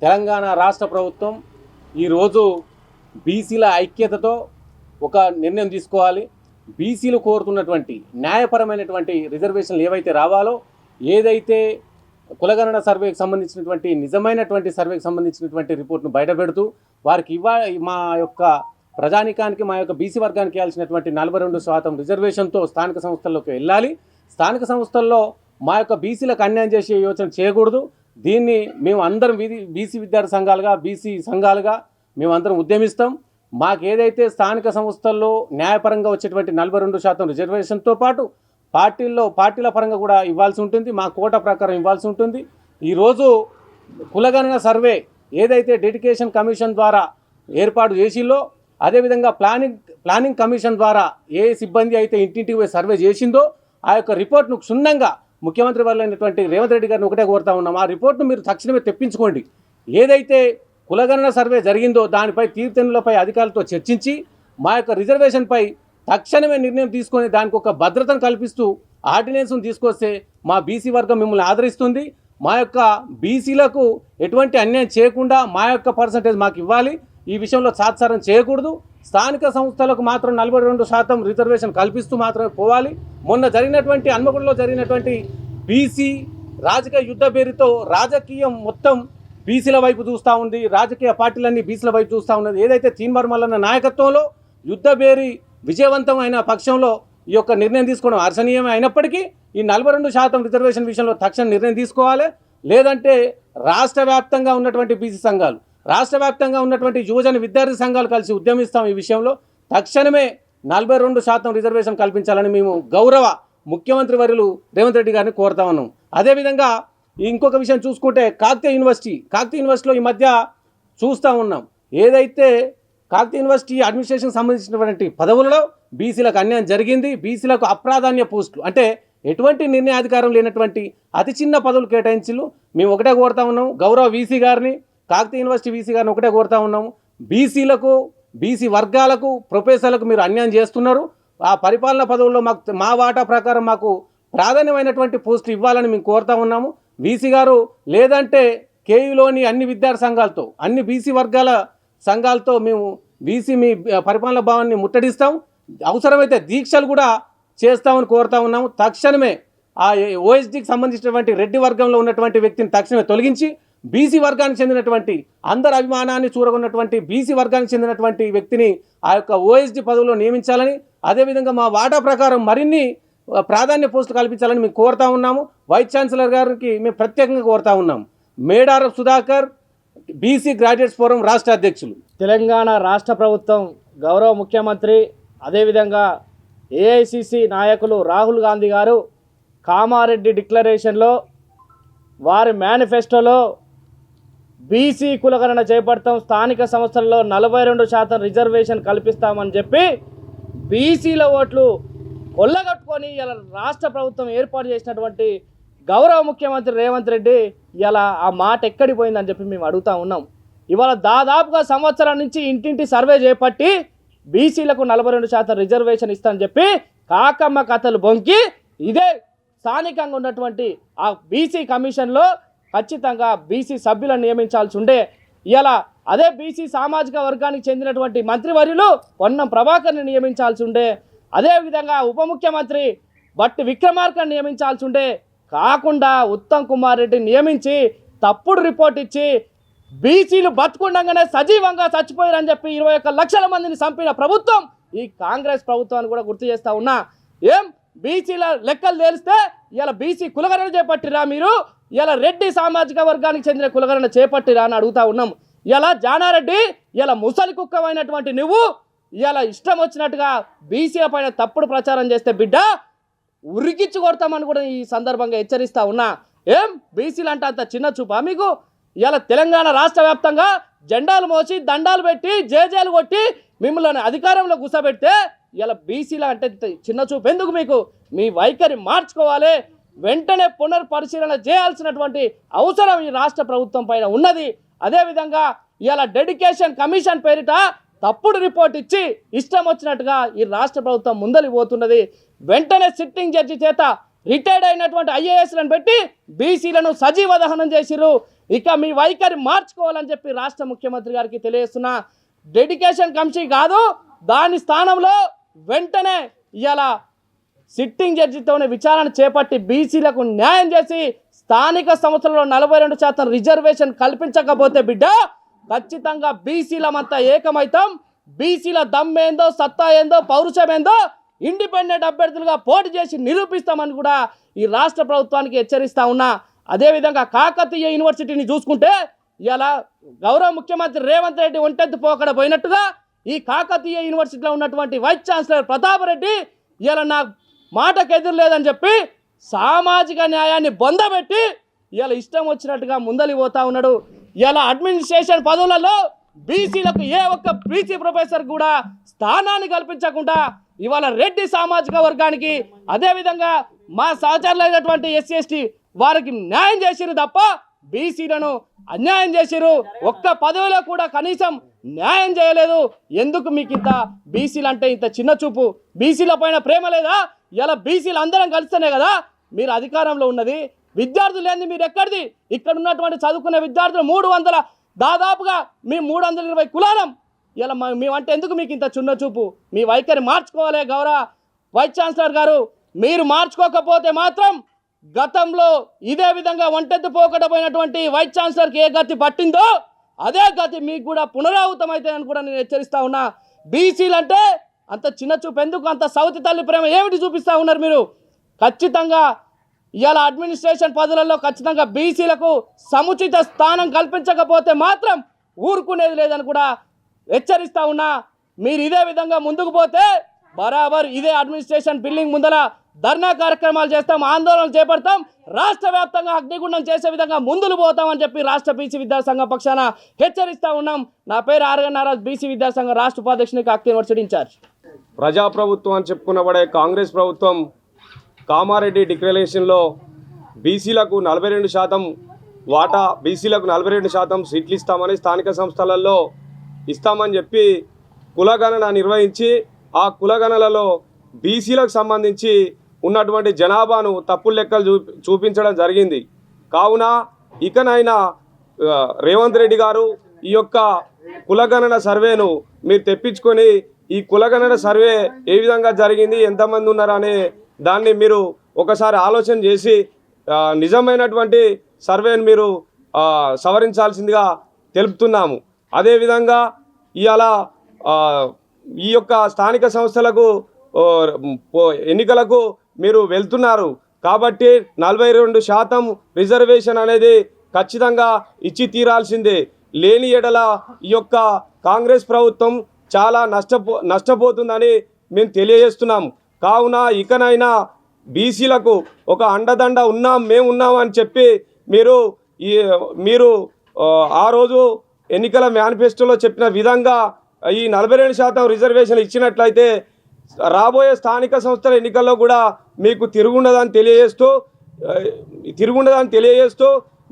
తెలంగాణ రాష్ట్ర ప్రభుత్వం ఈరోజు బీసీల ఐక్యతతో ఒక నిర్ణయం తీసుకోవాలి. బీసీలు కోరుతున్నటువంటి న్యాయపరమైనటువంటి రిజర్వేషన్లు ఏవైతే రావాలో, ఏదైతే కులగణన సర్వేకి సంబంధించినటువంటి నిజమైనటువంటి సర్వేకి సంబంధించినటువంటి రిపోర్ట్ను బయటపెడుతూ వారికి మా యొక్క ప్రజానికానికి, మా యొక్క బీసీ వర్గానికి ఇవ్వాల్సినటువంటి 42% రిజర్వేషన్తో స్థానిక సంస్థల్లోకి వెళ్ళాలి. స్థానిక సంస్థల్లో మా యొక్క బీసీలకు అన్యాయం చేసే యోచన చేయకూడదు. దీన్ని మేము అందరం బీసీ విద్యార్థి సంఘాలుగా, బీసీ సంఘాలుగా మేమందరం ఉద్యమిస్తాం. మాకు ఏదైతే స్థానిక సంస్థల్లో న్యాయపరంగా వచ్చేటువంటి 42% రిజర్వేషన్తో పాటు పార్టీల పరంగా కూడా ఇవ్వాల్సి ఉంటుంది. మా కోట ప్రకారం ఇవ్వాల్సి ఉంటుంది. ఈరోజు కులగణన సర్వే ఏదైతే డెడికేషన్ కమిషన్ ద్వారా ఏర్పాటు చేసిందో, అదేవిధంగా ప్లానింగ్ కమిషన్ ద్వారా ఏ సిబ్బంది అయితే ఇంటింటికి పోయి సర్వే చేసిందో ఆ యొక్క రిపోర్ట్ను క్షుణ్ణంగా ముఖ్యమంత్రి వర్యులైనటువంటి రేవంత్ రెడ్డి గారిని ఒకటే కోరుతా ఉన్నాం, ఆ రిపోర్ట్ను మీరు తక్షణమే తెప్పించుకోండి. ఏదైతే కులగణన సర్వే జరిగిందో దానిపై తీర్పులపై అధికారులతో చర్చించి మా యొక్క రిజర్వేషన్పై తక్షణమే నిర్ణయం తీసుకొని దానికి ఒక భద్రతను కల్పిస్తూ ఆర్డినెన్స్ను తీసుకొస్తే మా బీసీ వర్గం మిమ్మల్ని ఆదరిస్తుంది. మా యొక్క బీసీలకు ఎటువంటి అన్యాయం చేయకుండా మా యొక్క పర్సంటేజ్ మాకు ఇవ్వాలి. ఈ విషయంలో తాత్సారం చేయకూడదు. స్థానిక సంస్థలకు మాత్రం 42% రిజర్వేషన్ కల్పిస్తూ మాత్రమే పోవాలి. మొన్న జరిగినటువంటి హన్మకొండలో జరిగినటువంటి బీసీ రాజకీయ యుద్ధ పేరుతో రాజకీయం మొత్తం బీసీల వైపు చూస్తూ ఉంది. రాజకీయ పార్టీలన్నీ బీసీల వైపు చూస్తూ ఉన్నది. ఏదైతే తీన్మార్ నాయకత్వంలో యుద్ధ పేరి విజయవంతమైన పక్షంలో ఈ యొక్క నిర్ణయం తీసుకోవడం హర్షణీయమే అయినప్పటికీ ఈ 42% రిజర్వేషన్ విషయంలో తక్షణ నిర్ణయం తీసుకోవాలి. లేదంటే రాష్ట్ర వ్యాప్తంగా ఉన్నటువంటి బీసీ సంఘాలు, రాష్ట్ర వ్యాప్తంగా ఉన్నటువంటి యువజన విద్యార్థి సంఘాలు కలిసి ఉద్యమిస్తాం. ఈ విషయంలో తక్షణమే 42% రిజర్వేషన్ కల్పించాలని మేము గౌరవ ముఖ్యమంత్రి వర్యులు రేవంత్ రెడ్డి గారిని కోరుతా ఉన్నాం. అదేవిధంగా ఇంకొక విషయం చూసుకుంటే కాకతీయ యూనివర్సిటీలో ఈ మధ్య చూస్తూ ఉన్నాం, ఏదైతే కాకతీయ యూనివర్సిటీ అడ్మినిస్ట్రేషన్కి సంబంధించినటువంటి పదవులలో బీసీలకు అన్యాయం జరిగింది. బీసీలకు అప్రాధాన్య పోస్టులు అంటే ఎటువంటి నిర్ణయాధికారం లేనటువంటి అతి చిన్న పదవులు కేటాయించులు. మేము ఒకటే కోరుతా ఉన్నాం, గౌరవ వీసీ గారిని, కాకతీయ యూనివర్సిటీ వీసీ గారిని ఒకటే కోరుతా ఉన్నాము, బీసీలకు, బీసీ వర్గాలకు, ప్రొఫెసర్లకు మీరు అన్యాయం చేస్తున్నారు. ఆ పరిపాలన పదవుల్లో మా వాటా ప్రకారం మాకు ప్రాధాన్యమైనటువంటి పోస్టులు ఇవ్వాలని మేము కోరుతా ఉన్నాము. వీసీ గారు లేదంటే కేయూలోని అన్ని విద్యార్థి సంఘాలతో, అన్ని బీసీ వర్గాల సంఘాలతో మేము వీసీ మీ పరిపాలన భావాన్ని ముట్టడిస్తాం. అవసరమైతే దీక్షలు కూడా చేస్తామని కోరుతా ఉన్నాము. తక్షణమే ఆ ఓఎస్డీకి సంబంధించినటువంటి రెడ్డి వర్గంలో ఉన్నటువంటి వ్యక్తిని తక్షణమే తొలగించి బీసీ వర్గానికి చెందినటువంటి అందరి అభిమానాన్ని చూరగొన్నటువంటి బీసీ వర్గానికి చెందినటువంటి వ్యక్తిని ఆ యొక్క ఓఎస్డీ పదవిలో నియమించాలని, అదేవిధంగా మా వాటా ప్రకారం మరిన్ని ప్రాధాన్య పోస్టులు కల్పించాలని మేము కోరుతా ఉన్నాము. వైస్ ఛాన్సలర్ గారికి మేము ప్రత్యేకంగా కోరుతా ఉన్నాము. Medaram Sudhakar, BC graduates forum రాష్ట్ర అధ్యక్షులు. తెలంగాణ రాష్ట్ర ప్రభుత్వం గౌరవ ముఖ్యమంత్రి, అదేవిధంగా ఏఐసిసి నాయకులు రాహుల్ గాంధీ గారు కామారెడ్డి డిక్లరేషన్లో, వారి మేనిఫెస్టోలో బీసీ కులగణన చేపడతాం, స్థానిక సంస్థల్లో 42% రిజర్వేషన్ కల్పిస్తామని చెప్పి బీసీల ఓట్లు కొల్లగొట్టుకొని ఇలా రాష్ట్ర ప్రభుత్వం ఏర్పాటు చేసినటువంటి గౌరవ ముఖ్యమంత్రి రేవంత్ రెడ్డి ఇలా ఆ మాట ఎక్కడికి పోయిందని చెప్పి మేము అడుగుతూ ఉన్నాం. ఇవాళ దాదాపుగా సంవత్సరం నుంచి ఇంటింటి సర్వే చేపట్టి బీసీలకు 42% రిజర్వేషన్ ఇస్తామని చెప్పి కాకమ్మ కథలు బొంకి ఇదే స్థానికంగా ఉన్నటువంటి ఆ బీసీ కమిషన్లో ఖచ్చితంగా బీసీ సభ్యులను నియమించాల్సి ఉండే. ఇలా అదే బీసీ సామాజిక వర్గానికి చెందినటువంటి మంత్రివర్యులు పొన్నం ప్రభాకర్ని నియమించాల్సి ఉండే. అదేవిధంగా ఉప ముఖ్యమంత్రి బట్టి విక్రమార్కను నియమించాల్సి ఉండే. కాకుండా ఉత్తమ్ కుమార్ రెడ్డిని నియమించి తప్పుడు రిపోర్ట్ ఇచ్చి బీసీలు బతుకుండగానే సజీవంగా చచ్చిపోయారని చెప్పి 21 లక్షల మందిని చంపిన ప్రభుత్వం ఈ కాంగ్రెస్ ప్రభుత్వాన్ని కూడా గుర్తు చేస్తూ ఉన్నా. ఏం బీసీల లెక్కలు తెలిస్తే ఇలా బీసీ కులగణన చేపట్టిరా మీరు? ఇలా రెడ్డి సామాజిక వర్గానికి చెందిన కులగణన చేపట్టిరా అని అడుగుతా ఉన్నాం. ఇలా జానారెడ్డి, ఇలా ముసలి కుక్కమైనటువంటి నువ్వు ఇలా ఇష్టం వచ్చినట్టుగా బీసీల పైన తప్పుడు ప్రచారం చేస్తే బిడ్డ ఉరికిచ్చి కొడతామని కూడా ఈ సందర్భంగా హెచ్చరిస్తా ఉన్నా. ఏం బీసీలు అంటే అంత చిన్న చూపా మీకు? ఇలా తెలంగాణ రాష్ట్ర వ్యాప్తంగా జెండాలు మోసి దండాలు పెట్టి జేజేలు కొట్టి మిమ్మల్ని అధికారంలో కూర్చోబెడితే ఇలా బీసీల అంటే చిన్న చూపు ఎందుకు మీకు? మీ వైఖరి మార్చుకోవాలి. వెంటనే పునర్పరిశీలన చేయాల్సినటువంటి అవసరం ఈ రాష్ట్ర ప్రభుత్వం పైన ఉన్నది. అదేవిధంగా ఇలా డెడికేషన్ కమిషన్ పేరిట తప్పుడు రిపోర్ట్ ఇచ్చి ఇష్టం వచ్చినట్టుగా ఈ రాష్ట్ర ప్రభుత్వం ముందలి పోతున్నది. వెంటనే సిట్టింగ్ జడ్జి చేత రిటైర్డ్ అయినటువంటి ఐఏఎస్లను పెట్టి బీసీలను సజీవ దహనం చేసిర్రు. ఇక మీ వైఖరి మార్చుకోవాలని చెప్పి రాష్ట్ర ముఖ్యమంత్రి గారికి తెలియజేస్తున్నా. డెడికేషన్ కమిటీ కాదు, దాని స్థానంలో వెంటనే ఇవాళ సిట్టింగ్ జడ్జితోనే విచారణ చేపట్టి బీసీలకు న్యాయం చేసి స్థానిక సంస్థలలో 42% రిజర్వేషన్ కల్పించకపోతే బిడ్డ ఖచ్చితంగా బీసీలమంతా ఏకమైతాం. బీసీల దమ్మేందో, సత్తా ఏందో, పౌరుషం ఏందో ఇండిపెండెంట్ అభ్యర్థులుగా పోటీ చేసి నిరూపిస్తామని కూడా ఈ రాష్ట్ర ప్రభుత్వానికి హెచ్చరిస్తా ఉన్నా. అదేవిధంగా కాకతీయ యూనివర్సిటీని చూసుకుంటే ఇలా గౌరవ ముఖ్యమంత్రి రేవంత్ రెడ్డి ఒంటెత్తు పోకడ పోయినట్టుగా ఈ కాకతీయ యూనివర్సిటీలో ఉన్నటువంటి వైస్ ఛాన్సలర్ ప్రతాప్ రెడ్డి ఇలా నా మాటకు ఎదురు లేదని చెప్పి సామాజిక న్యాయాన్ని బొందబెట్టి ఇలా ఇష్టం వచ్చినట్టుగా ముందలి పోతా ఉన్నాడు. ఇలా అడ్మినిస్ట్రేషన్ పదవులలో బీసీలకు ఏ ఒక్క బీసీ ప్రొఫెసర్ కూడా స్థానాన్ని కల్పించకుండా ఇవాళ రెడ్డి సామాజిక వర్గానికి అదేవిధంగా మా సహచరులైనటువంటి ఎస్సీ ఎస్టీ వారికి న్యాయం చేసిరు తప్ప బీసీలను అన్యాయం చేసిరు. ఒక్క పదవిలో కూడా కనీసం న్యాయం చేయలేదు. ఎందుకు మీకు ఇంత బీసీలు అంటే ఇంత చిన్న చూపు? బీసీల పైన ప్రేమ లేదా? ఇలా బీసీలు అందరం కలిస్తేనే కదా మీరు అధికారంలో ఉన్నది. విద్యార్థులు లేని మీరు ఎక్కడిది? ఇక్కడ ఉన్నటువంటి చదువుకునే విద్యార్థులు 300 దాదాపుగా మేము 320 కులాలం. ఇలా మేమంటే ఎందుకు మీకు ఇంత చిన్న చూపు? మీ వైఖరి మార్చుకోవాలి గౌరవ వైస్ ఛాన్సలర్ గారు. మీరు మార్చుకోకపోతే మాత్రం గతంలో ఇదే విధంగా ఒంటెత్తు పోకడపోయినటువంటి వైస్ ఛాన్సలర్కి ఏ గతి పట్టిందో అదే గతి మీకు కూడా పునరావృతం అవుతాయని కూడా నేను హెచ్చరిస్తా ఉన్నా. బీసీలు అంటే అంత చిన్న చూపు ఎందుకు? అంత సౌతి తల్లి ప్రేమ ఏమిటి చూపిస్తూ ఉన్నారు మీరు? ఖచ్చితంగా ఇవాళ అడ్మినిస్ట్రేషన్ పదవులలో ఖచ్చితంగా బీసీలకు సముచిత స్థానం కల్పించకపోతే మాత్రం ఊరుకునేది లేదని కూడా హెచ్చరిస్తూ ఉన్నా. మీరు ఇదే విధంగా ముందుకు పోతే బరాబర్ ఇదే అడ్మినిస్ట్రేషన్ బిల్డింగ్ ముందర ధర్నా కార్యక్రమాలు చేస్తాం, ఆందోళనలు చేపడతాం, రాష్ట్ర వ్యాప్తంగా అగ్నిగుండం చేసే విధంగా ముందుకు పోతామని చెప్పి రాష్ట్ర బీసీ విద్యాసంఘం పక్షాన హెచ్చరిస్తూ ఉన్నాం. నా పేరు ఆర్గన్ నారాజ్, బీసీ విద్యాసంఘం రాష్ట్ర ఉపాధ్యక్షుని, కాకతీయ యూనివర్సిటీ ఇన్ఛార్జ్. ప్రజాప్రభుత్వం అని చెప్పుకున్నబడే కాంగ్రెస్ ప్రభుత్వం కామారెడ్డి డిక్లరేషన్లో బీసీలకు 42% వాటా, బీసీలకు 42% సీట్లు ఇస్తామని, స్థానిక సంస్థలలో ఇస్తామని చెప్పి కులగణన నిర్వహించి ఆ కులగణనలో బీసీలకు సంబంధించి ఉన్నటువంటి జనాభాను తప్పుడు లెక్కలు చూపించడం జరిగింది. కావున ఇకనైనా రేవంత్ రెడ్డి గారు ఈ యొక్క కులగణన సర్వేను మీరు తెప్పించుకొని ఈ కులగణన సర్వే ఏ విధంగా జరిగింది, ఎంతమంది ఉన్నారు అనే దాన్ని మీరు ఒకసారి ఆలోచన చేసి నిజమైనటువంటి సర్వేను మీరు సవరించాల్సిందిగా తెలుపుతున్నాము. అదేవిధంగా ఇవాళ ఈ యొక్క స్థానిక సంస్థలకు ఎన్నికలకు మీరు వెళ్తున్నారు కాబట్టి 42% రిజర్వేషన్ అనేది ఖచ్చితంగా ఇచ్చి తీరాల్సిందే. లేని ఎడల ఈ యొక్క కాంగ్రెస్ ప్రభుత్వం చాలా నష్టపోతుందని మేము తెలియజేస్తున్నాం. కావున ఇకనైనా బీసీలకు ఒక అండదండ మేము ఉన్నాం అని చెప్పి మీరు ఆ రోజు ఎన్నికల మేనిఫెస్టోలో చెప్పిన విధంగా ఈ 42% రిజర్వేషన్ ఇచ్చినట్లయితే రాబోయే స్థానిక సంస్థల ఎన్నికల్లో కూడా మీకు తిరుగుండదని తెలియజేస్తూ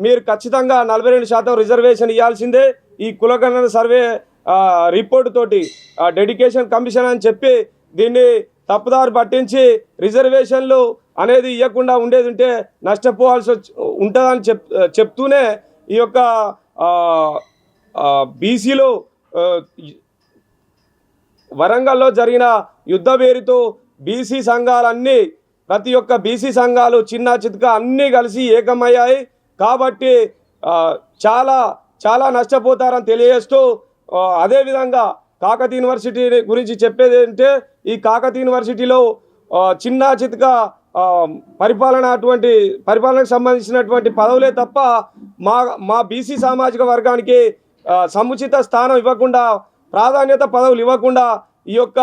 మీరు ఖచ్చితంగా 42% రిజర్వేషన్ ఇవ్వాల్సిందే. ఈ కులగణన సర్వే రిపోర్టు తోటి డెడికేషన్ కమిషన్ అని చెప్పి దీన్ని తప్పుదారి పట్టించి రిజర్వేషన్లు అనేది ఇవ్వకుండా ఉండేది ఉంటే నష్టపోవాల్సి ఉంటుందని చెప్తూనే ఈ యొక్క బీసీలు వరంగల్లో జరిగిన యుద్ధ పేరుతో బీసీ సంఘాలన్నీ, ప్రతి ఒక్క బీసీ సంఘాలు చిన్న చితక అన్నీ కలిసి ఏకమయ్యాయి. కాబట్టి చాలా చాలా నష్టపోతారని తెలియజేస్తూ అదేవిధంగా కాకతీయ యూనివర్సిటీ గురించి చెప్పేది అంటే ఈ కాకతీయ యూనివర్సిటీలో చిన్న చితక పరిపాలనకు సంబంధించినటువంటి పదవులే తప్ప మా బీసీ సామాజిక వర్గానికి సముచిత స్థానం ఇవ్వకుండా, ప్రాధాన్యత పదవులు ఇవ్వకుండా ఈ యొక్క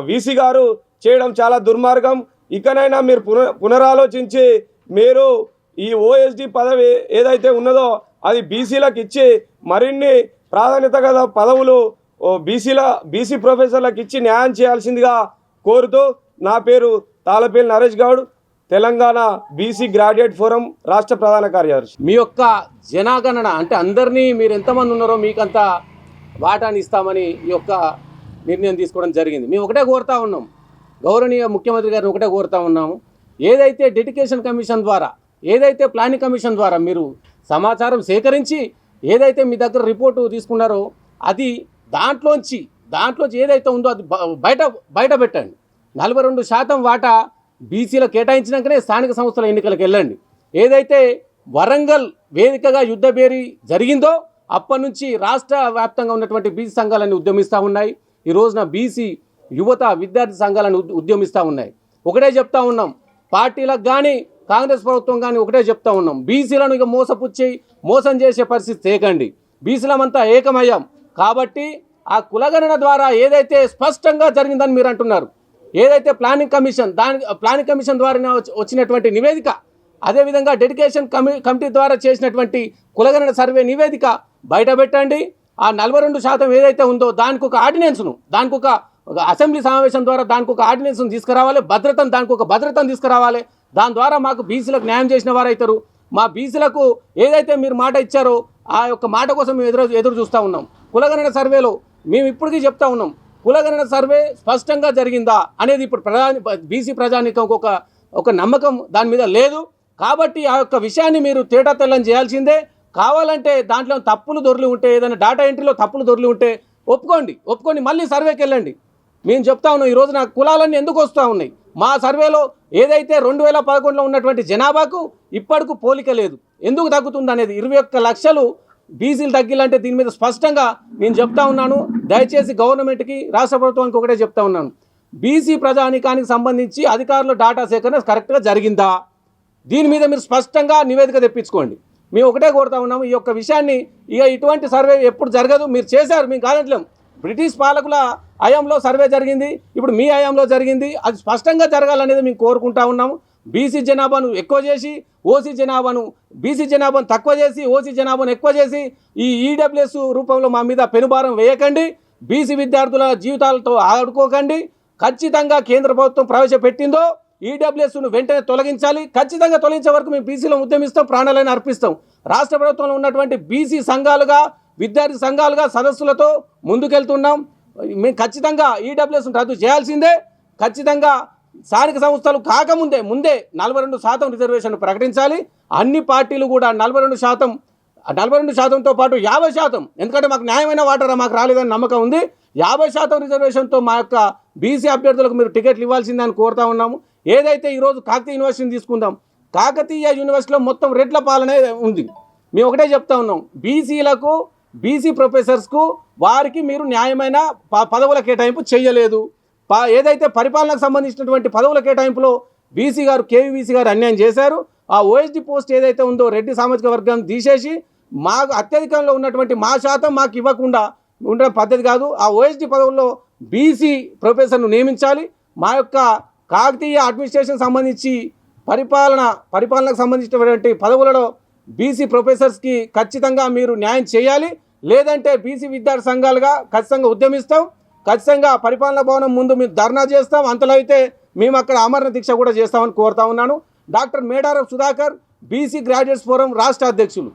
వీసీ గారు చేయడం చాలా దుర్మార్గం. ఇకనైనా మీరు పునరాలోచించి మీరు ఈ ఓఎస్డి పదవి ఏదైతే ఉన్నదో అది బీసీలకు ఇచ్చి మరిన్ని ప్రాధాన్యత గల పదవులు బీసీ ప్రొఫెసర్లకు ఇచ్చి న్యాయం చేయాల్సిందిగా కోరుతూ నా పేరు Talapalli Naresh Goud, Telangana BC graduate forum రాష్ట్ర ప్రధాన కార్యదర్శి. మీ యొక్క జనాగణన అంటే అందరినీ మీరు ఎంతమంది ఉన్నారో మీకంత వాటాని ఇస్తామని ఈ యొక్క నిర్ణయం తీసుకోవడం జరిగింది. మేము ఒకటే కోరుతా ఉన్నాం, గౌరవనీయ ముఖ్యమంత్రి గారిని ఒకటే కోరుతా ఉన్నాము, ఏదైతే డెడికేషన్ కమిషన్ ద్వారా, ఏదైతే ప్లానింగ్ కమిషన్ ద్వారా మీరు సమాచారం సేకరించి ఏదైతే మీ దగ్గర రిపోర్టు తీసుకున్నారో అది దాంట్లోంచి ఏదైతే ఉందో అది బయట పెట్టండి. 42% వాటా బీసీలో కేటాయించినాకనే స్థానిక సంస్థల ఎన్నికలకు వెళ్ళండి. ఏదైతే వరంగల్ వేదికగా యుద్ధభేరి జరిగిందో అప్పటి నుంచి రాష్ట్ర వ్యాప్తంగా ఉన్నటువంటి బీసీ సంఘాలన్నీ ఉద్యమిస్తూ ఉన్నాయి. ఈ రోజున బీసీ యువత విద్యార్థి సంఘాలను ఉద్యమిస్తూ ఉన్నాయి. ఒకటే చెప్తా ఉన్నాం, పార్టీలకు కానీ కాంగ్రెస్ ప్రభుత్వం కానీ ఒకటే చెప్తా ఉన్నాం, బీసీలను ఇక మోసం చేసే పరిస్థితి చేయకండి. బీసీలమంతా ఏకమయ్యాం కాబట్టి ఆ కులగణన ద్వారా ఏదైతే స్పష్టంగా జరిగిందని మీరు అంటున్నారు, ఏదైతే ప్లానింగ్ కమిషన్ ద్వారా వచ్చినటువంటి నివేదిక, అదేవిధంగా డెడికేషన్ కమిటీ ద్వారా చేసినటువంటి కులగణన సర్వే నివేదిక బయట పెట్టండి. ఆ 42% ఏదైతే ఉందో దానికి ఒక ఆర్డినెన్స్ను, దానికి ఒక అసెంబ్లీ సమావేశం ద్వారా దానికి ఒక ఆర్డినెన్స్ను తీసుకురావాలి, దానికి ఒక భద్రతను తీసుకురావాలి. దాని ద్వారా మాకు బీసీలకు న్యాయం చేసిన వారు అవుతారు. మా బీసీలకు ఏదైతే మీరు మాట ఇచ్చారో ఆ యొక్క మాట కోసం మేము ఎదురు చూస్తూ ఉన్నాం. కులగణన సర్వేలో మేము ఇప్పటికీ చెప్తా ఉన్నాం, కులగణన సర్వే స్పష్టంగా జరిగిందా అనేది ఇప్పుడు బీసీ ప్రజానీకం ఒక నమ్మకం దాని మీద లేదు. కాబట్టి ఆ యొక్క విషయాన్ని మీరు తేటతెల్లం చేయాల్సిందే. కావాలంటే దాంట్లో తప్పులు దొరికి ఉంటే, ఏదైనా డేటా ఎంట్రీలో తప్పులు దొరికి ఉంటే ఒప్పుకొని మళ్ళీ సర్వేకి వెళ్ళండి. మేము చెప్తా ఉన్నాం, ఈ రోజున కులాలన్నీ ఎందుకు వస్తూ ఉన్నాయి. మా సర్వేలో ఏదైతే 2011లో ఉన్నటువంటి జనాభాకు ఇప్పటికు పోలిక లేదు. ఎందుకు తగ్గుతుంది అనేది 21 లక్షలు బీసీలు తగ్గిలంటే దీని మీద స్పష్టంగా నేను చెప్తా ఉన్నాను. దయచేసి గవర్నమెంట్కి, రాష్ట్ర ప్రభుత్వానికి ఒకటే చెప్తా ఉన్నాను, బీసీ ప్రజానీకానికి సంబంధించి అధికారుల డేటా సేకరణ కరెక్ట్గా జరిగిందా, దీని మీద మీరు స్పష్టంగా నివేదిక తెప్పించుకోండి. మేము ఒకటే కోరుతా ఉన్నాము, ఈ యొక్క విషయాన్ని ఇక ఇటువంటి సర్వే ఎప్పుడు జరగదు. మీరు చేశారు, మేము కాదంటలేం. బ్రిటిష్ పాలకుల హయాంలో సర్వే జరిగింది, ఇప్పుడు మీ హయాంలో జరిగింది. అది స్పష్టంగా జరగాలనేది మేము కోరుకుంటా ఉన్నాము. బీసీ జనాభాను ఎక్కువ చేసి బీసీ జనాభాను తక్కువ చేసి ఓసీ జనాభాను ఎక్కువ చేసి ఈ ఈడబ్ల్యూఎస్ రూపంలో మా మీద పెనుభారం వేయకండి. బీసీ విద్యార్థుల జీవితాలతో ఆడుకోకండి. ఖచ్చితంగా కేంద్ర ప్రభుత్వం ప్రవేశపెట్టిందో ఈడబ్ల్యూఎస్ను వెంటనే తొలగించాలి. ఖచ్చితంగా తొలగించే వరకు మేము బీసీలో ఉద్యమిస్తాం, ప్రాణాలను అర్పిస్తాం. రాష్ట్ర ప్రభుత్వంలో ఉన్నటువంటి బీసీ సంఘాలుగా, విద్యార్థి సంఘాలుగా సదస్సులతో ముందుకెళ్తున్నాం. మేము ఖచ్చితంగా ఈడబ్ల్యూఎస్ను రద్దు చేయాల్సిందే. ఖచ్చితంగా స్థానిక సంస్థలు కాకముందే 42% రిజర్వేషన్ ప్రకటించాలి. అన్ని పార్టీలు కూడా 42%తో పాటు 50%, ఎందుకంటే మాకు న్యాయమైన వాటా మాకు రాలేదని నమ్మకం ఉంది, 50% రిజర్వేషన్తో మా యొక్క బీసీ అభ్యర్థులకు మీరు టికెట్లు ఇవ్వాల్సిందని కోరుతా ఉన్నాము. ఏదైతే ఈరోజు కాకతీయ యూనివర్సిటీని తీసుకుందాం, కాకతీయ యూనివర్సిటీలో మొత్తం రెడ్ల పాలనే ఉంది. మేము ఒకటే చెప్తా ఉన్నాం, బీసీలకు, బీసీ ప్రొఫెసర్స్కు వారికి మీరు న్యాయమైన పదవుల కేటాయింపు చేయలేదు. ఏదైతే పరిపాలనకు సంబంధించినటువంటి పదవుల కేటాయింపులో కేవీబీసీ గారు అన్యాయం చేశారు. ఆ ఓఎస్డీ పోస్ట్ ఏదైతే ఉందో రెడ్డి సామాజిక వర్గాన్ని తీసేసి మాకు అత్యధికంలో ఉన్నటువంటి మా శాతం మాకు ఇవ్వకుండా ఉండడం పద్ధతి కాదు. ఆ ఓఎస్డీ పదవుల్లో బీసీ ప్రొఫెసర్ను నియమించాలి. మా యొక్క కాకతీయ అడ్మినిస్ట్రేషన్ సంబంధించి పరిపాలనకు సంబంధించినటువంటి పదవులలో బీసీ ప్రొఫెసర్స్కి ఖచ్చితంగా మీరు న్యాయం చేయాలి. లేదంటే బీసీ విద్యార్థి సంఘాలుగా ఖచ్చితంగా ఉద్యమిస్తాం. ఖచ్చితంగా పరిపాలనా భవనం ముందు మేము ధర్నా చేస్తాం. అంతలో అయితే మేము అక్కడ ఆమరణ దీక్ష కూడా చేస్తామని కోరుతా ఉన్నాను. Doctor Medaram Sudhakar, BC graduates forum రాష్ట్ర అధ్యక్షులు.